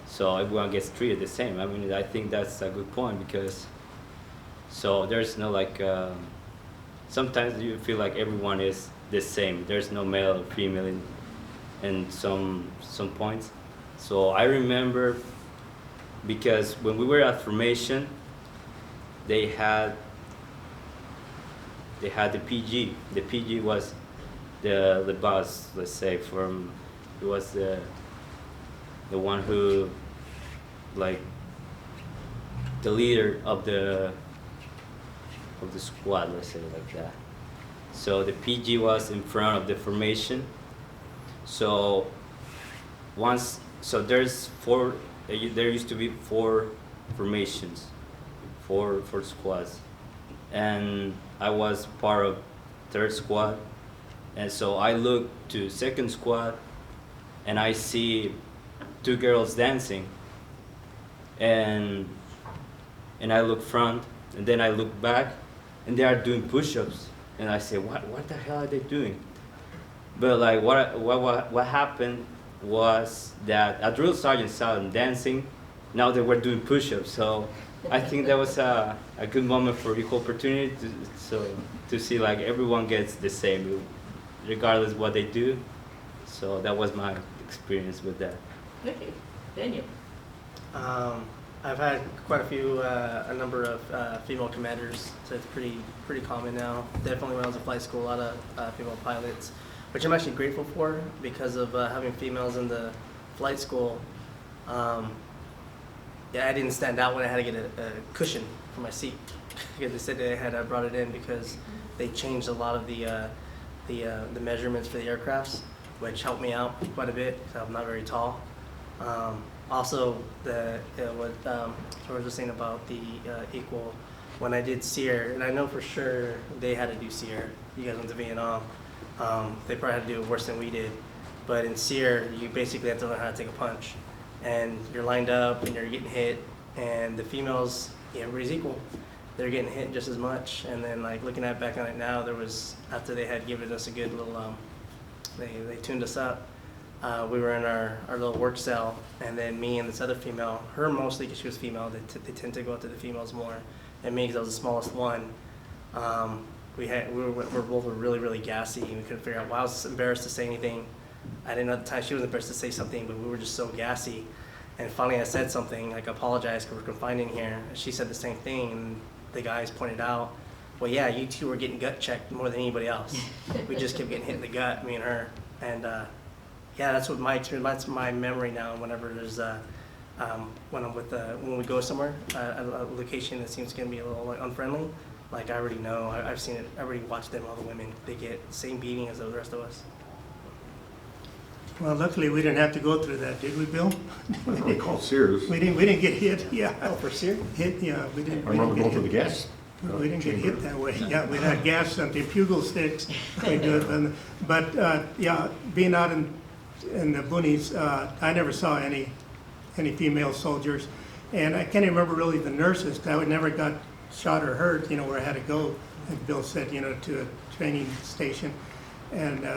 So everyone gets treated the same. I mean, I think that's a good point, because so there's no like sometimes you feel like everyone is the same. There's no male or female in some points. So I remember, because when we were at formation, they had the PG. The PG was the boss, let's say, it was the one who, like, the leader of the squad, let's say it like that. So the PG was in front of the formation. So there used to be 4 formations, four squads, and I was part of 3rd squad, and so I look to 2nd squad, and I see 2 girls dancing, and I look front, and then I look back, and they are doing push-ups, and I say, what the hell are they doing? But like what happened was that a drill sergeant saw them dancing. Now they were doing push-ups, so I think that was a good moment for equal opportunity to see like everyone gets the same, regardless what they do. So that was my experience with that. Okay, Daniel. I've had quite a number of female commanders, so it's pretty common now. Definitely when I was in flight school, a lot of female pilots, which I'm actually grateful for, because of having females in the flight school. Yeah, I didn't stand out when I had to get a cushion for my seat, because they said they had brought it in because they changed a lot of the measurements for the aircrafts, which helped me out quite a bit, because I'm not very tall. Also, what George was saying about the equal, when I did SEER, and I know for sure they had to do SEER. You guys went to Vietnam. They probably had to do it worse than we did. But in SEER, you basically have to learn how to take a punch. And you're lined up and you're getting hit, and the females, everybody's equal. They're getting hit just as much. And then, like, looking back on it now, after they had given us a good little, they tuned us up. We were in our little work cell, and then me and this other female, her mostly because she was female, they tend to go out to the females more, and me because I was the smallest one. We were both really, really gassy, and we couldn't figure out why I was embarrassed to say anything. I didn't know at the time she was embarrassed to say something, but we were just so gassy. And finally I said something, like, apologize because we're confined in here. And she said the same thing, and the guys pointed out, well, yeah, you two were getting gut checked more than anybody else. We just kept getting hit in the gut, me and her. And yeah, that's what my experience, that's my memory now. Whenever there's when we go somewhere, a location that seems going to be a little, like, unfriendly, like I already know. I've seen it. I already watched them. All the women, they get the same beating as the rest of us. Well, luckily, we didn't have to go through that, did we, Bill? We called Sears. We didn't get hit, yeah. Oh, for sure. Hit, yeah, we didn't. I we remember didn't going get to the hit. gas. We didn't get hit that way. Yeah, we had gas, centrifugal sticks. We do it, but yeah, being out in the boonies, I never saw any female soldiers, and I can't remember really the nurses. 'Cause I never got shot or hurt. Where I had to go, as Bill said, to a training station, and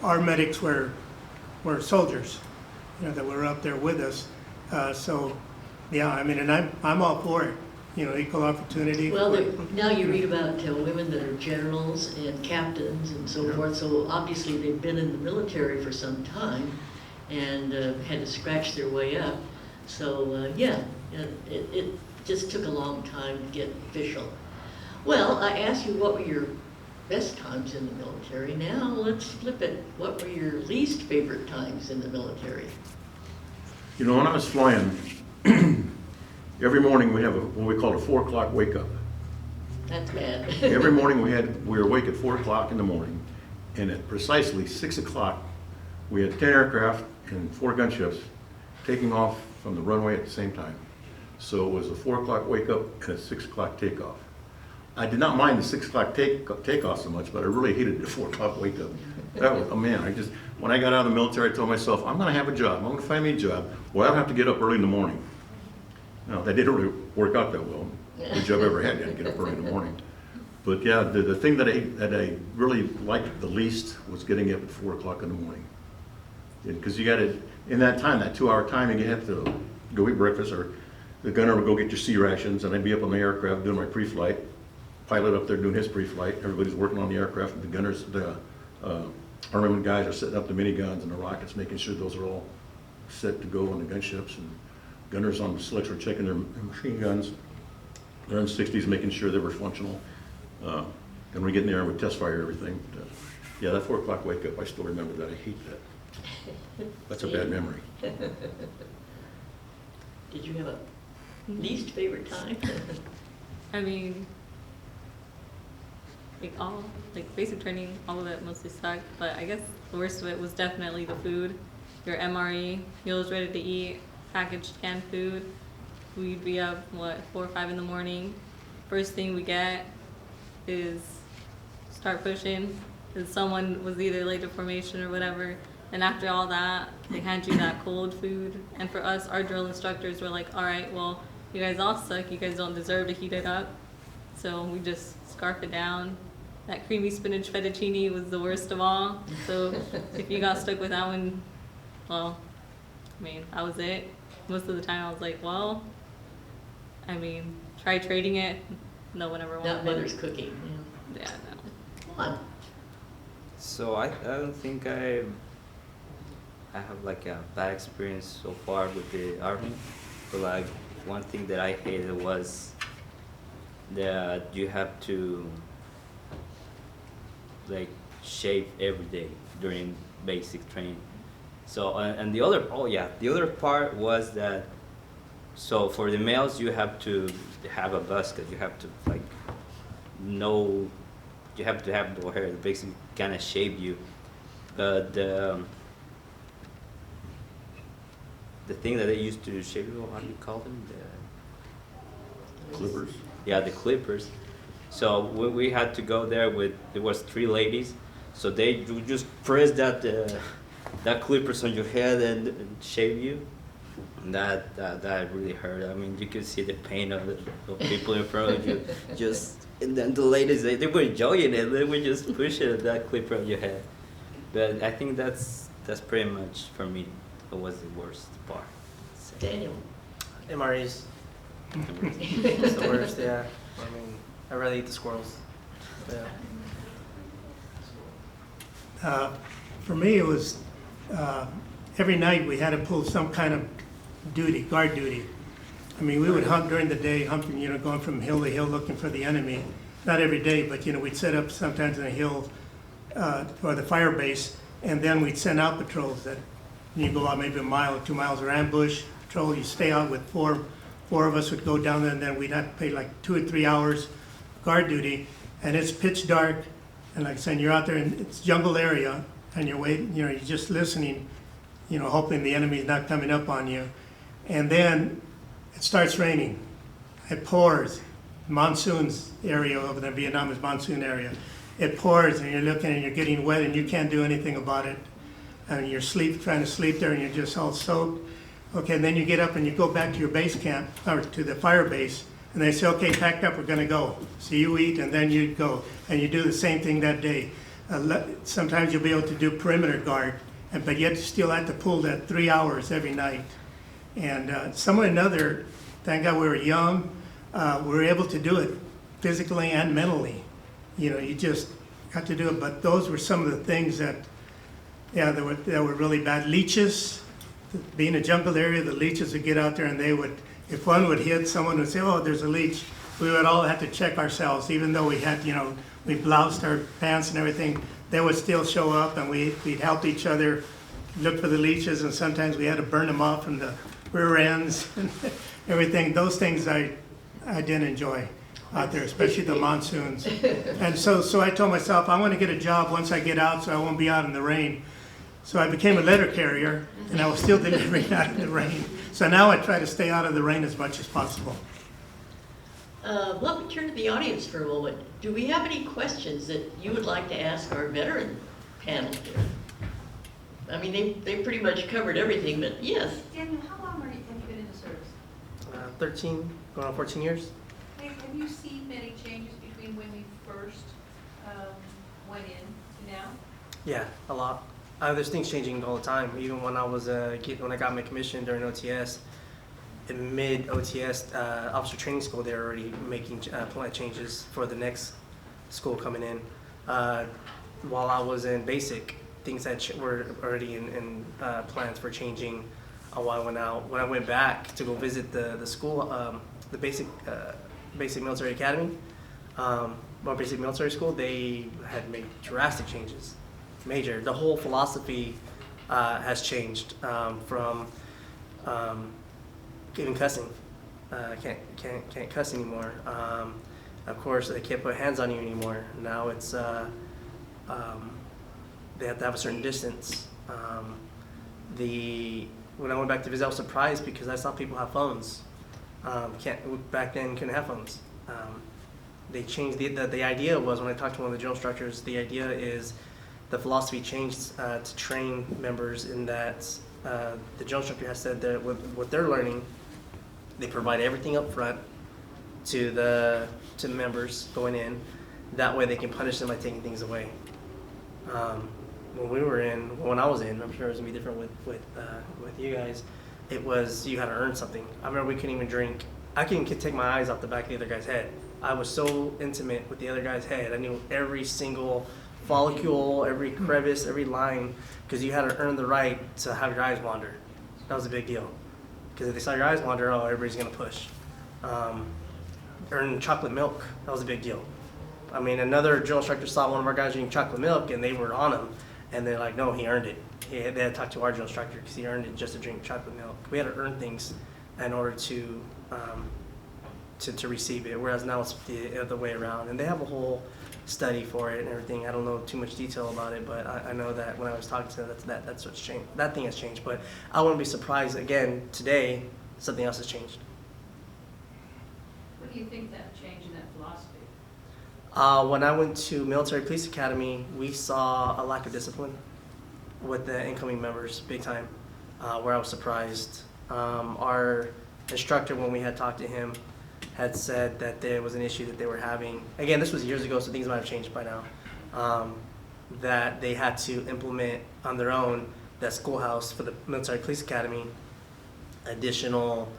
our medics were soldiers, that were up there with us. So, yeah, I mean, and I'm all for it. Equal opportunity. Well, now you read about women that are generals and captains and so Yeah. forth, so obviously they've been in the military for some time and had to scratch their way up. So, yeah, it just took a long time to get official. Well, I asked you what were your best times in the military. Now let's flip it. What were your least favorite times in the military? When I was flying, every morning we have what we call a 4 o'clock wake up. That's bad. Every morning we were awake at 4 o'clock in the morning, and at precisely 6 o'clock, we had 10 aircraft and 4 gunships taking off from the runway at the same time. So it was a 4 o'clock wake up and a 6 o'clock takeoff. I did not mind the 6 o'clock takeoff so much, but I really hated the 4 o'clock wake up. That was, when I got out of the military, I told myself, I'm gonna have a job, I'm gonna find me a job where I don't have to get up early in the morning. Now, that didn't really work out that well. Any job I ever had, you had to get up early in the morning. But yeah, the thing that I really liked the least was getting up at 4 o'clock in the morning. Because you gotta, in that time, that 2-hour time, you have to go eat breakfast, or the gunner would go get your C rations, and I'd be up on the aircraft doing my pre-flight. Pilot up there doing his pre-flight, everybody's working on the aircraft, the gunners, the armament guys are setting up the miniguns and the rockets, making sure those are all set to go on the gunships, and gunners on the slicks were checking their machine guns. They're in 60s, making sure they were functional. And we get in there and we test fire everything. But, yeah, that 4 o'clock wake up, I still remember that. I hate that. That's a bad memory. Did you have a least favorite time? I mean, basic training, all of it mostly sucked, but I guess the worst of it was definitely the food. Your MRE, meals ready to eat, packaged canned food. We'd be up, 4 or 5 in the morning. First thing we get is start pushing, because someone was either late to formation or whatever. And after all that, they hand you that cold food. And for us, our drill instructors were like, all right, well, you guys all suck. You guys don't deserve to heat it up. So we just scarf it down. That creamy spinach fettuccine was the worst of all. So if you got stuck with that one, well, I mean, that was it. Most of the time I was like, well, I mean, try trading it. No one ever wanted Not mother's cooking. Yeah, no. Come on. So I don't think I have like a bad experience so far with the army, but like one thing that I hated was that you have to like shave every day during basic training. So and the other part was that, so for the males you have to have a basket, you have to you have to have the hair that basically kind of shave you, but the thing that they used to shave you, how do you call them, Clippers. yeah, the clippers. So we had to go there there was 3 ladies, so they would just press that clippers on your head and shave you. And that really hurt. I mean, you could see the pain of people in front of you. And then the ladies, they were enjoying it. They were just pushing that clipper on your head. But I think that's pretty much for me. It was the worst part. Daniel. MREs. It's the worst, yeah. I mean, I'd rather eat the squirrels. Yeah. For me, it was every night we had to pull some kind of guard duty. I mean, we would hunt during the day, hunting, going from hill to hill looking for the enemy. Not every day, but we'd set up sometimes in a hill for the fire base, and then we'd send out patrols that you go out maybe 1 mile or 2 miles or ambush patrol. You stay out with four of us would go down there, and then we'd have to pay like 2 or 3 hours guard duty, and it's pitch dark, and like I said, you're out there in it's jungle area, and you're waiting, you're just listening, hoping the enemy's not coming up on you, and then it starts raining. It pours. Monsoon's area over there, Vietnam is monsoon area. It pours, and you're looking, and you're getting wet, and you can't do anything about it, and you're trying to sleep there, and you're just all soaked. Okay, and then you get up and you go back to your base camp, or to the fire base, and they say, okay, packed up, we're gonna go. So you eat, and then you go, and you do the same thing that day. Sometimes you'll be able to do perimeter guard, but yet you still have to pull that 3 hours every night. And some way or another, thank God we were young, we were able to do it physically and mentally. You just got to do it, but those were some of the things that were really bad. Leeches, being a jungle area, the leeches would get out there, and they would, if one would hit, someone would say, oh, there's a leech. We would all have to check ourselves, even though we had, we bloused our pants and everything, they would still show up, and we'd help each other look for the leeches, and sometimes we had to burn them off from the rear ends and everything. Those things I didn't enjoy out there, especially the monsoons. And so I told myself, I want to get a job once I get out, so I won't be out in the rain. So I became a letter carrier, and I was still delivering out in the rain. So now I try to stay out of the rain as much as possible. Let me turn to the audience for a moment. Do we have any questions that you would like to ask our veteran panel here? I mean, they pretty much covered everything, but yes. Daniel, how long have you been in the service? 13, going on 14 years. Have you seen many changes between when you first went in to now? Yeah, a lot. There's things changing all the time. Even when I was when I got my commission during OTS, in mid OTS officer training school, they're already making plan changes for the next school coming in. While I was in basic, things that were already in plans for changing. While I went out, when I went back to go visit the school, the basic military academy, or basic military school, they had made drastic changes. Major. The whole philosophy has changed from even cussing. Can't cuss anymore. Of course, they can't put hands on you anymore. Now it's they have to have a certain distance. When I went back to visit, I was surprised because I saw people have phones. Back then, couldn't have phones. They changed the idea was, when I talked to one of the drill instructors, the idea is the philosophy changed to train members in that the drill instructor has said that with what they're learning, they provide everything up front to the members going in. That way they can punish them by taking things away. When I was in, I'm sure it was gonna be different with you guys. It was, you had to earn something. I remember we couldn't even drink. I couldn't take my eyes off the back of the other guy's head. I was so intimate with the other guy's head. I knew every single follicle, every crevice, every line, because you had to earn the right to have your eyes wander. That was a big deal. Because if they saw your eyes wander, oh, everybody's gonna push. Earn chocolate milk, that was a big deal. I mean, another drill instructor saw one of our guys drinking chocolate milk, and they were on him, and they're like, no, he earned it. They had to talk to our drill instructor because he earned it just to drink chocolate milk. We had to earn things in order to receive it, whereas now it's the other way around. And they have a whole study for it and everything. I don't know too much detail about it, but I know that when I was talking to them, that's what's changed. That thing has changed, but I wouldn't be surprised again today something else has changed. What do you think that change in that philosophy? When I went to Military Police Academy, we saw a lack of discipline with the incoming members, big time, where I was surprised. Our instructor, when we had talked to him, had said that there was an issue that they were having. Again, this was years ago, so things might have changed by now. That they had to implement on their own, that schoolhouse for the Military Police Academy, additional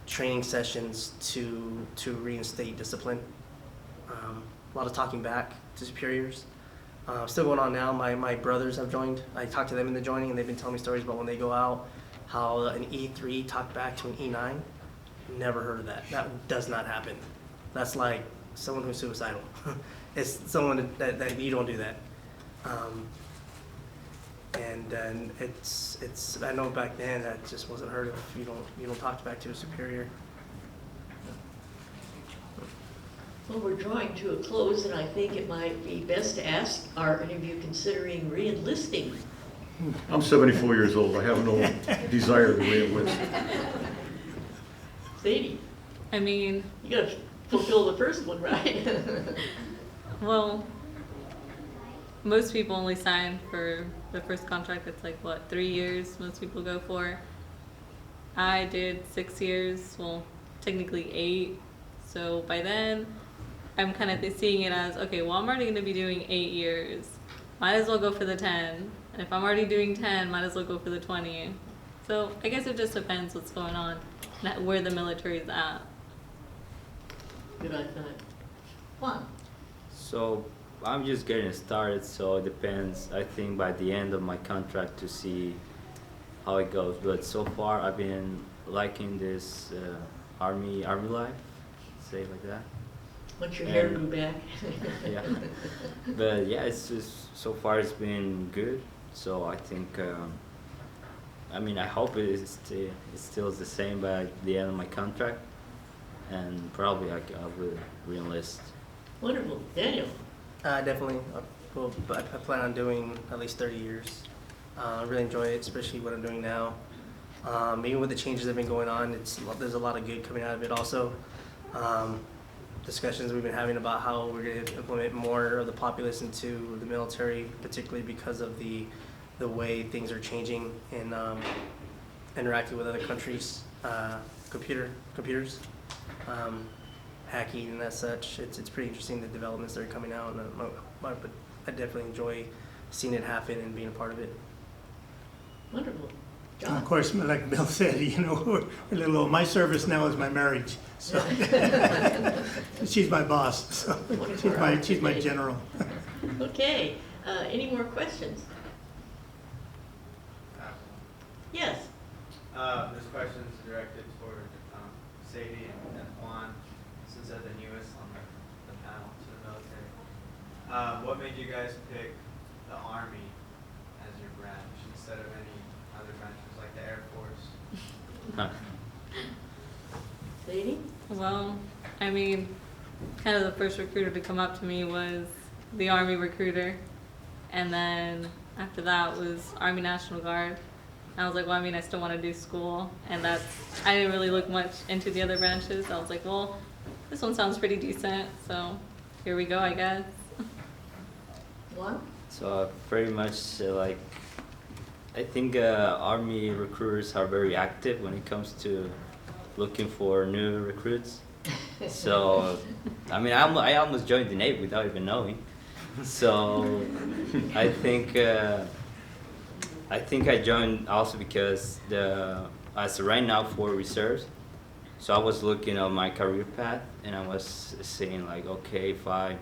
training sessions to reinstate discipline. A lot of talking back to superiors. Still going on now. My brothers have joined. I talked to them in the joining, and they've been telling me stories about when they go out, how an E3 talked back to an E9. Never heard of that. That does not happen. That's like someone who's suicidal. It's someone that you don't do that. And it's I know back then that just wasn't heard of. You don't talk back to a superior. Well, we're drawing to a close, and I think it might be best to ask, are any of you considering re-enlisting? I'm 74 years old. I have no desire to re-enlist. Sadie, I mean, you gotta fulfill the first one, right? well, most people only sign for the first contract. It's like, what, 3 years most people go for. I did 6 years, well, technically 8. So by then, I'm kind of seeing it as, okay, well, I'm already going to be doing 8 years. Might as well go for the 10. And if I'm already doing 10, might as well go for the 20. So I guess it just depends what's going on, where the military is at. Good, I thought. Juan? So I'm just getting started, so it depends. I think by the end of my contract to see how it goes. But so far, I've been liking this army life, say it like that. Once your hair And- grew back. Yeah. But yeah, it's just so far it's been good. So I think, I mean, I hope it still the same by the end of my contract, and probably I will re-enlist. Wonderful. Daniel? Definitely. I plan on doing at least 30 years. I really enjoy it, especially what I'm doing now. Even with the changes that have been going on, there's a lot of good coming out of it also. Discussions we've been having about how we're going to implement more of the populace into the military, particularly because of the way things are changing and interacting with other countries, computers, hacking and as such. It's pretty interesting, the developments that are coming out, and I definitely enjoy seeing it happen and being a part of it. Wonderful. Of John? course, like Bill said, you know, we're a little old. My service now is my marriage. So she's my boss. So she's my general. Okay, any more questions? Yes. This question is directed toward Sadie and Juan, since they're the newest on the panel to the military. What made you guys pick the Army as your branch instead of any other branches like the Air Force? Sadie? Well, I mean, kind of the first recruiter to come up to me was the Army recruiter. And then after that was Army National Guard. And I was like, well, I mean, I still want to do school. And I didn't really look much into the other branches. I was like, well, this one sounds pretty decent. So here we go, I guess. Juan? So pretty much I think Army recruiters are very active when it comes to looking for new recruits. So, I mean, I almost joined the Navy without even knowing. So, I think I joined also because as right now for reserves. So I was looking at my career path, and I was saying like, okay, if I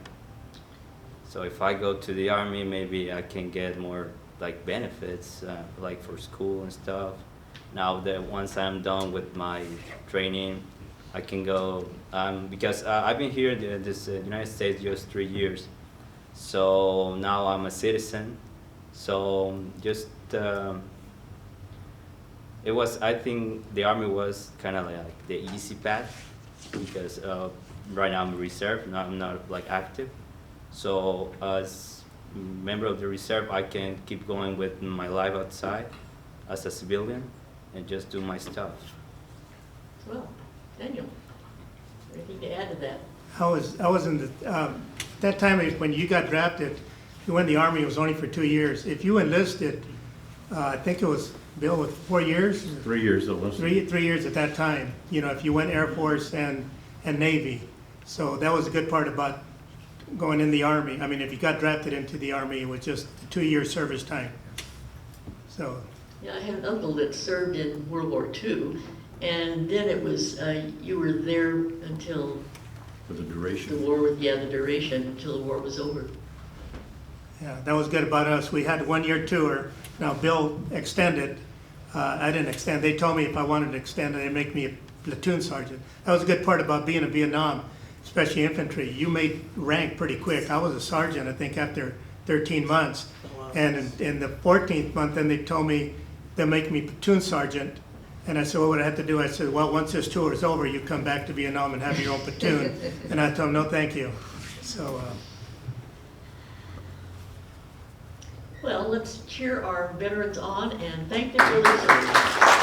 go to the Army, maybe I can get more like benefits, like for school and stuff. Now that once I'm done with my training, I can go, because I've been here in this United States just 3 years. So now I'm a citizen. So just, I think the Army was kind of like the easy path, because right now I'm a reserve, I'm not like active. So as member of the reserve, I can keep going with my life outside as a civilian and just do my stuff. Well, Daniel, anything to add to that? I was in the, that time when you got drafted, you went in the Army, it was only for 2 years. If you enlisted, I think it was, Bill, with 4 years? 3 years though. 3 years at that time, you know, if you went Air Force and Navy. So that was a good part about going in the Army. I mean, if you got drafted into the Army, it was just a 2-year service time. So, Yeah, I had an uncle that served in World War II, and then it was, you were there until For the the duration. war, the duration, until the war was over. yeah, that was good about us. We had a 1-year tour. Now, Bill extended. I didn't extend. They told me if I wanted to extend, they'd make me a platoon sergeant. That was a good part about being in Vietnam, especially infantry. You made rank pretty quick. I was a sergeant, I think, after 13 months. Wow. And in the 14th month, then they told me they'll make me platoon sergeant. And I said, what would I have to do? I said, well, once this tour is over, you come back to Vietnam and have your own platoon. And I told him, no, thank you. So, Well, let's cheer our veterans on and thank them for their service.